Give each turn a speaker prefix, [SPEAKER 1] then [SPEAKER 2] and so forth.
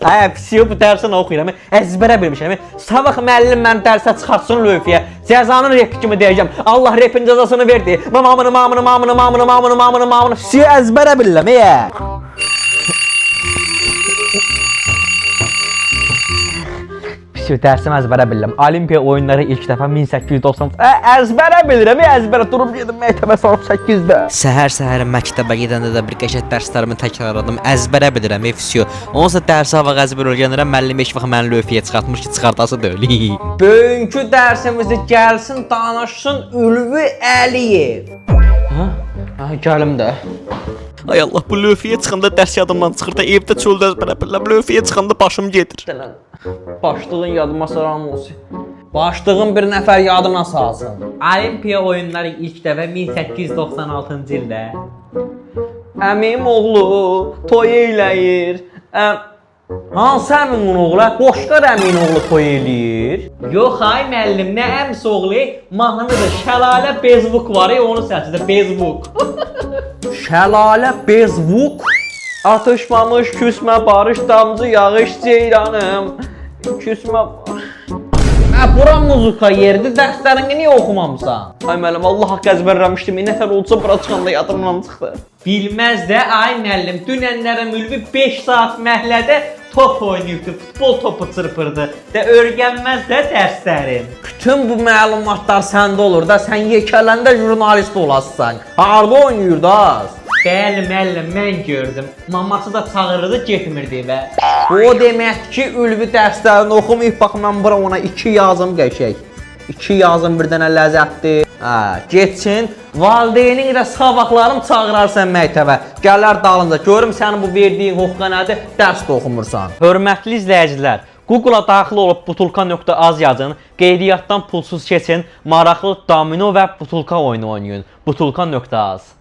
[SPEAKER 1] Hə, pisiyo bu dərsən oxuyuram. Əzbərə bilmişəm. Sabah müəllim məni dərsə çıxartsın lövhəyə. Cəzanın repi kimi deyəcəm. Allah repin cəzasını verdi. Mamını. Pisiyo əzbərə bilirəm. Pisiyo dərsim əzbərə bilirəm. Olimpiya oyunları ilk dəfə 1890. Əzbərə bilirəm. Əzbərə durub gedim məktəbə saat 8-də. Səhər məktəbə gedəndə də bir qəşəng dərslərimi təkrarladım. Əzbərə bilirəm. Pisiyo. Onsa dərsə hava əzbər öyrənirəm. Müəllim heç vaxt məni lövhəyə çıxartmış ki, çıxartası deyil. Bugünkü dərsimizdə gəlsin danışsın Ülvi Əliyev. Gəlim də. Ay Allah, bu lövhəyə çıxanda dərs yadımdan çıxır da evdə çöldə əzbərə bilirəm. Lövhəyə çıxanda başım gedir. Başlığın yadıma salam olsun. Başlığın bir nəfər yadına salsın. Olimpiya oyunları ilk dəfə 1896-cı ildə. Əmim oğlu toy eləyir. Hansı əmin oğlu? Boşqar əmin oğlu toy eləyir. Yox ay müəllim, nə əmis oğlu? Mahnıdır, Şəlalə Bezbuk var ya, onun səsidir, Bezbuk. Şəlalə Bezbuk. Atışmamış küsmə barış damcı yağış ceyranım. Küsmə. Bura muzika yeridir, dərslərini niyə oxumamısan? Ay müəllim, Allah haqq əzbərləmişdim. Nətər olsa bura çıxanda yadımdan çıxdı. Bilməz də ay müəllim, dünənlərə Ülvi 5 saat məhəllədə top oynayırdı, futbol topu çırpırdı. Də öyrənməz də dərslərim. Bütün bu məlumatlar səndə olur da, sən yekələndə jurnalist olasın. Harda oynayır da? Bəli müəllim, mən gördüm. Maması da çağırırdı, getmirdi və. O demək ki, Ülvi dərslərini oxumayıb, bax mən bura ona 2 yazım qəşək. 2 yazım bir dənə ləzzətdir. Getsin, valideynin də sabahlarım çağırarsan məktəbə. Gələr dalınca, görüm sənin bu verdiyin hoqqa nədir, dərs də oxumursan. Hörmətli izləyicilər, Google-a daxil olub butulka.az yazın, qeydiyyatdan pulsuz keçin, maraqlı domino və butulka oyunu oynayın. Butulka.az